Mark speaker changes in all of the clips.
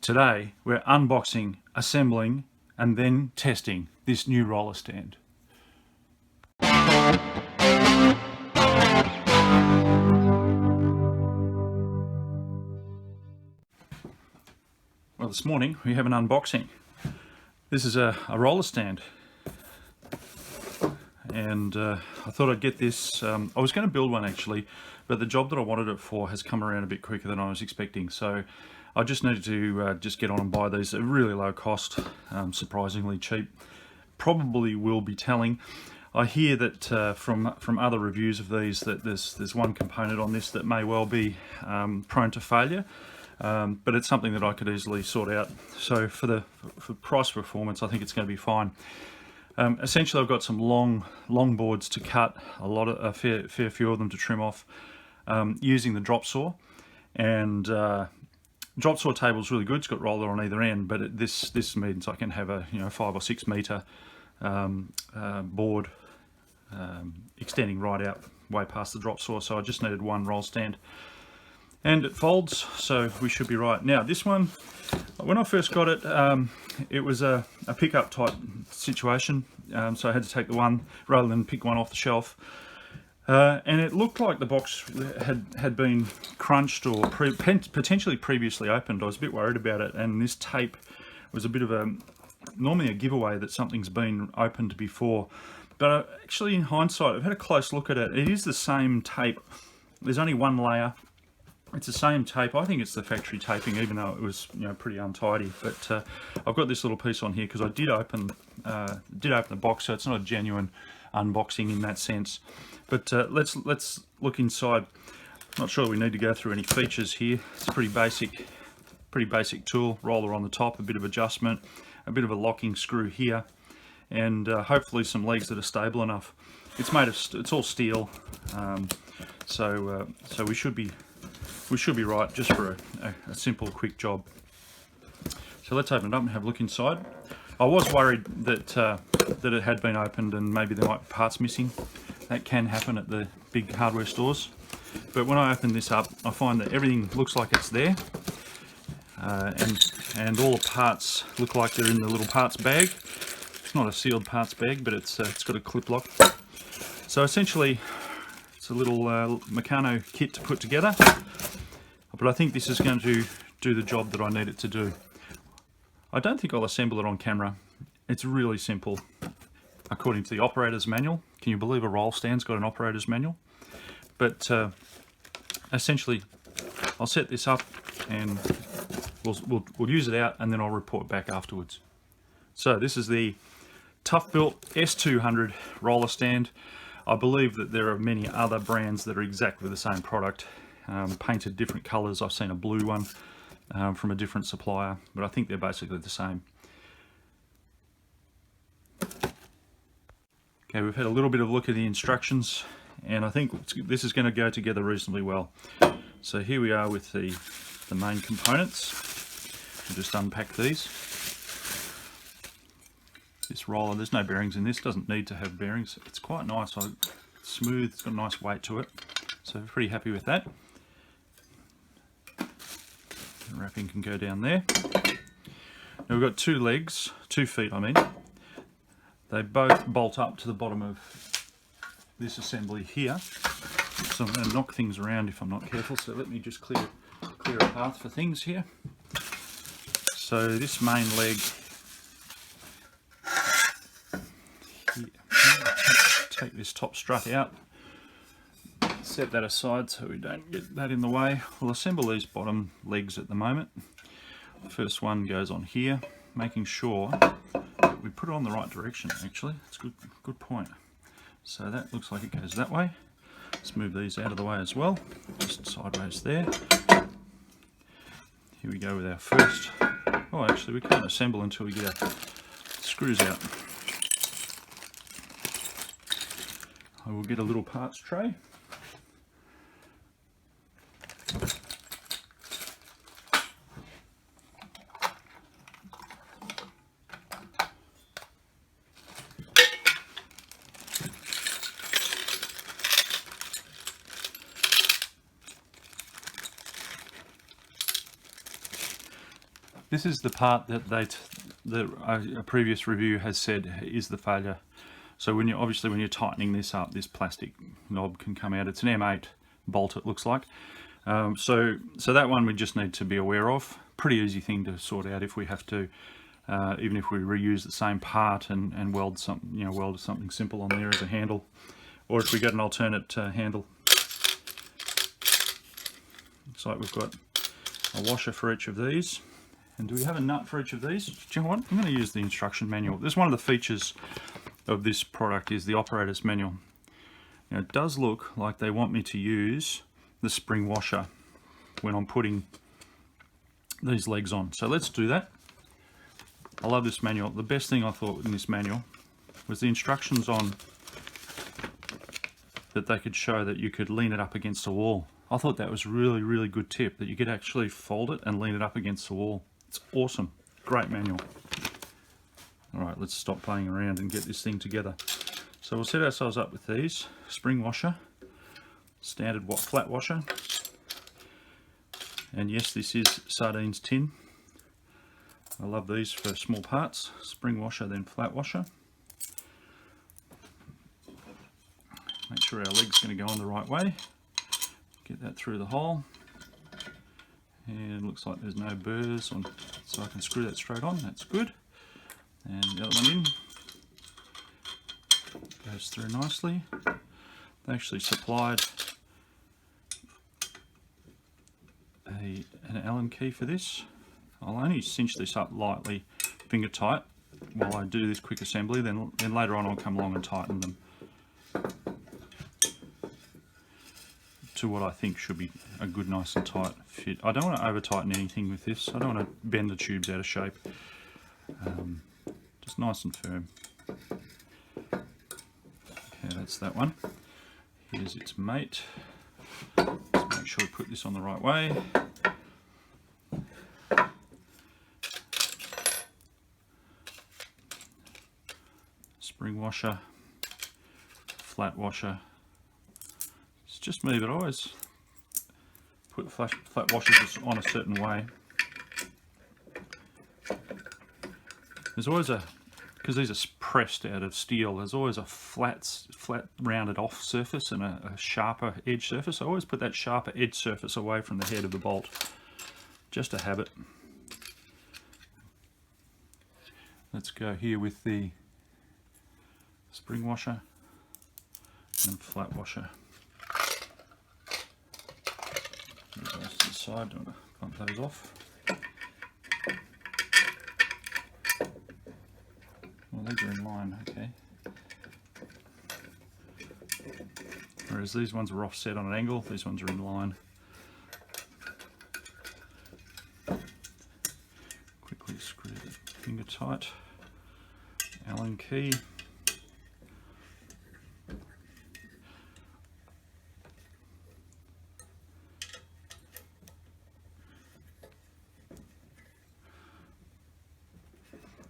Speaker 1: Today we're unboxing, assembling and then testing this new roller stand. Well, this morning we have an unboxing. This is a roller stand, and I thought I'd get this. I was going to build one actually, but the job that I wanted it for has come around a bit quicker than I was expecting, so I just needed to just get on and buy these at really low cost, surprisingly cheap. Probably will be telling. I hear that from other reviews of these that there's one component on this that may well be prone to failure, but it's something that I could easily sort out. So for price performance, I think it's going to be fine. Essentially, I've got some long boards to cut, a fair few of them to trim off, using the drop saw. And drop saw table is really good. It's got roller on either end, but this means I can have a 5 or 6 meter board extending right out way past the drop saw. So I just needed one roll stand, and it folds, so we should be right. Now this one, when I first got it, it was a pickup type situation, so I had to take the one rather than pick one off the shelf. And it looked like the box had been crunched or potentially previously opened. I was a bit worried about it, and this tape was a bit of normally a giveaway that something's been opened before. But actually, in hindsight, I've had a close look at it. It is the same tape. There's only one layer. It's the same tape. I think it's the factory taping, even though it was pretty untidy. But I've got this little piece on here because I did open the box, so it's not a genuine unboxing in that sense. But let's look inside. Not sure we need to go through any features here. It's a pretty basic tool. Roller on the top, a bit of adjustment, a bit of a locking screw here, and hopefully some legs that are stable enough. It's made of it's all steel, so we should be right just for a simple, quick job. So let's open it up and have a look inside. I was worried that it had been opened and maybe there might be parts missing. That can happen at the big hardware stores. But when I open this up, I find that everything looks like it's there, and all the parts look like they're in the little parts bag. It's not a sealed parts bag, but it's got a clip lock. So essentially, it's a little Meccano kit to put together. But I think this is going to do the job that I need it to do. I don't think I'll assemble it on camera. It's really simple. According to the operator's manual. Can you believe a roll stand's got an operator's manual? But essentially, I'll set this up and we'll use it out, and then I'll report back afterwards. So this is the ToughBuilt S200 Roller Stand. I believe that there are many other brands that are exactly the same product, painted different colours. I've seen a blue one from a different supplier, but I think they're basically the same. Okay, we've had a little bit of a look at the instructions, and I think this is going to go together reasonably well. So here we are with the main components. We'll just unpack these. This roller, there's no bearings in this, doesn't need to have bearings. It's quite nice, it's smooth, it's got a nice weight to it. So pretty happy with that. The wrapping can go down there. Now we've got 2 legs, 2 feet I mean. They both bolt up to the bottom of this assembly here. So I'm going to knock things around if I'm not careful. So let me just clear a path for things here. So this main leg here, take this top strut out, set that aside so we don't get that in the way. We'll assemble these bottom legs at the moment. The first one goes on here, making sure we put it on the right direction. Actually, it's a good point. So that looks like it goes that way. Let's move these out of the way as well, just sideways there. Here we go with our first. Oh, actually we can't assemble until we get our screws out. I will get a little parts tray. This is the part that a previous review has said is the failure. So when you're obviously when you're tightening this up, this plastic knob can come out. It's an M8 bolt, it looks like. So that one we just need to be aware of. Pretty easy thing to sort out if we have to, even if we reuse the same part and weld something, weld something simple on there as a handle, or if we get an alternate handle. Looks like we've got a washer for each of these. And do we have a nut for each of these? Do you know what? I'm going to use the instruction manual. This is one of the features of this product is the operator's manual. Now it does look like they want me to use the spring washer when I'm putting these legs on. So let's do that. I love this manual. The best thing I thought in this manual was the instructions on that they could show that you could lean it up against a wall. I thought that was really, really good tip, that you could actually fold it and lean it up against the wall. It's awesome. Great manual. Alright, let's stop playing around and get this thing together. So we'll set ourselves up with these. Spring washer, standard flat washer. And yes, this is sardines tin. I love these for small parts. Spring washer, then flat washer. Make sure our leg's going to go on the right way. Get that through the hole. And it looks like there's no burrs on, so I can screw that straight on. That's good. And the other one in. Goes through nicely. They actually supplied an Allen key for this. I'll only cinch this up lightly, finger tight, while I do this quick assembly. Then later on I'll come along and tighten them to what I think should be a good, nice and tight fit. I don't want to over tighten anything with this. I don't want to bend the tubes out of shape. Just nice and firm. Okay, that's that one. Here's its mate. Let's make sure we put this on the right way. Spring washer, flat washer. It's just me, but I always put flat washers on a certain way. There's always because these are pressed out of steel, there's always a flat rounded off surface and a sharper edge surface. I always put that sharper edge surface away from the head of the bolt. Just a habit. Let's go here with the spring washer and flat washer. Put those to the side, don't want to bump those off. Well, these are in line, okay. Whereas these ones are offset on an angle, these ones are in line. Quickly screw the finger tight. Allen key.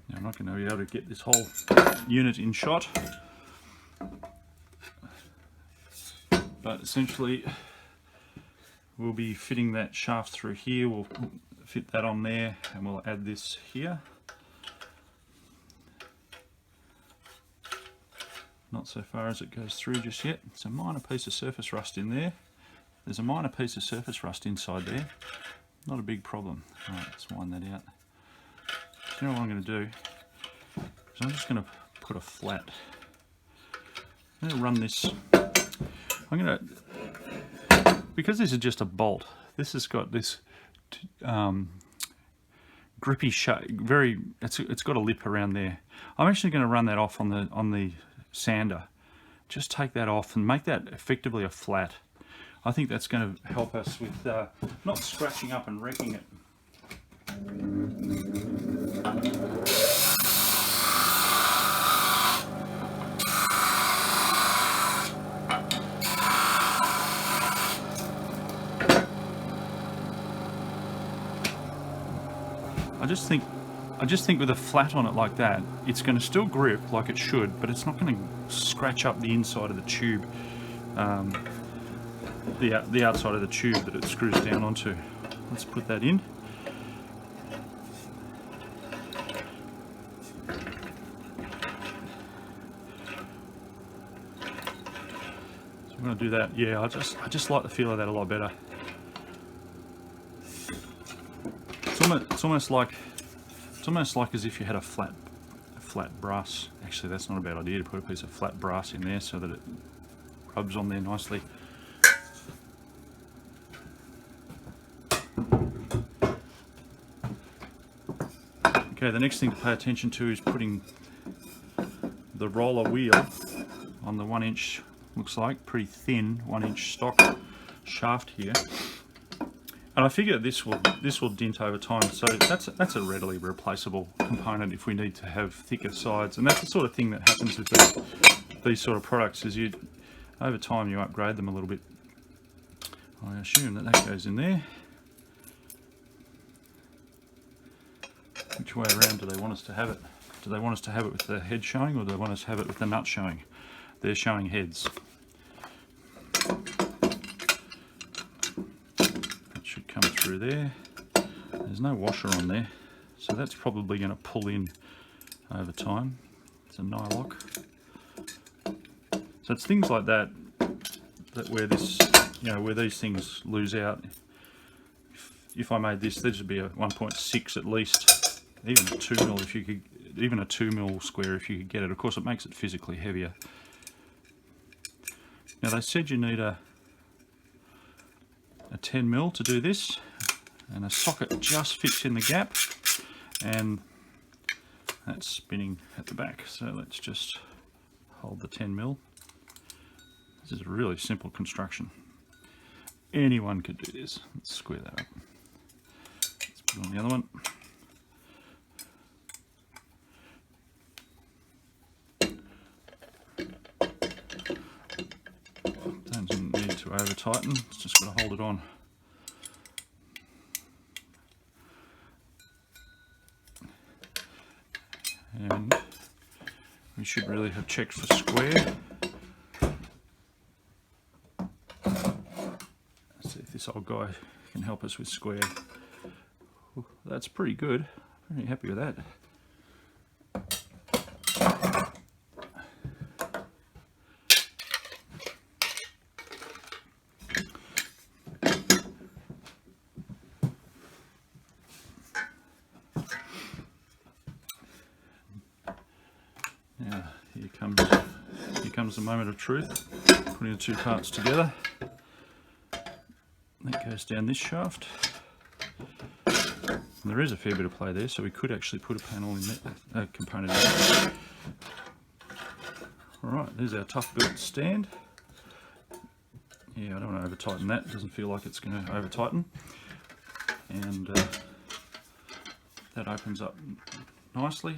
Speaker 1: Now I'm not going to be able to get this whole unit in shot, but essentially we'll be fitting that shaft through here. We'll fit that on there and we'll add this here. Not so far as it goes through just yet. It's a minor piece of surface rust in there. There's a minor piece of surface rust inside there. Not a big problem. Alright, let's wind that out. You know what I'm going to do? Is I'm just going to put a flat. I'm going to run this. I'm going to, because this is just a bolt, this has got this grippy shape. It's got a lip around there. I'm actually going to run that off on the sander. Just take that off and make that effectively a flat. I think that's going to help us with not scratching up and wrecking it. I just think with a flat on it like that, it's going to still grip like it should, but it's not going to scratch up the inside of the tube, the outside of the tube that it screws down onto. Let's put that in. going to do that. Yeah, I just like the feel of that a lot better. It's almost like as if you had a flat brass. Actually, that's not a bad idea to put a piece of flat brass in there so that it rubs on there nicely. Okay, the next thing to pay attention to is putting the roller wheel on the 1-inch, looks like pretty thin 1-inch stock shaft here. And I figure this will dent over time, so that's a readily replaceable component if we need to have thicker sides. And that's the sort of thing that happens with these sort of products, is over time you upgrade them a little bit. I assume that goes in there. Which way around do they want us to have it? Do they want us to have it with the head showing, or do they want us to have it with the nut showing? They're showing heads. Come through there. There's no washer on there, so that's probably going to pull in over time. It's a nylock. So it's things like that where this, where these things lose out. If I made this would be a 1.6 at least, even a 2 mil if you could, even a 2 mil square if you could get it. Of course, it makes it physically heavier. Now they said you need a 10 mil to do this, and a socket just fits in the gap, and that's spinning at the back. So let's just hold the 10 mil. This is a really simple construction. Anyone could do this. Let's square that up. Let's put on the other one. Don't need to over tighten, it's just got to hold it on. And we should really have checked for square. Let's see if this old guy can help us with square. Ooh, that's pretty good. Pretty happy with that. Now, here comes the moment of truth, putting the two parts together. That goes down this shaft. And there is a fair bit of play there, so we could actually put a panel in there, a component in there. Alright, there's our ToughBuilt stand. Yeah, I don't want to over tighten that, it doesn't feel like it's going to over tighten. And that opens up nicely.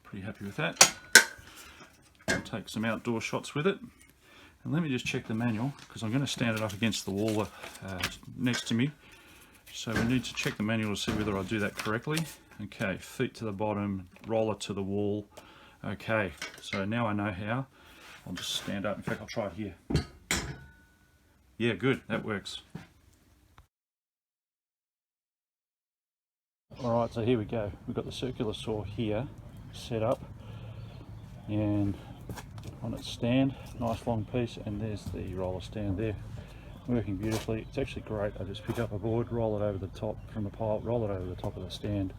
Speaker 1: Pretty happy with that. I'll take some outdoor shots with it. And let me just check the manual, because I'm going to stand it up against the wall next to me. So we need to check the manual to see whether I do that correctly. Okay, feet to the bottom, roller to the wall. Okay, so now I know how. I'll just stand up. In fact, I'll try it here. Yeah, good, that works. Alright, so here we go. We've got the circular saw here set up and on its stand, nice long piece, and there's the roller stand there, working beautifully. It's actually great. I just pick up a board, roll it over the top from the pile, roll it over the top of the stand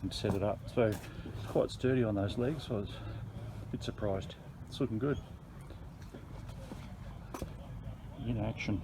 Speaker 1: and set it up. So it's quite sturdy on those legs. I was a bit surprised. It's looking good in action.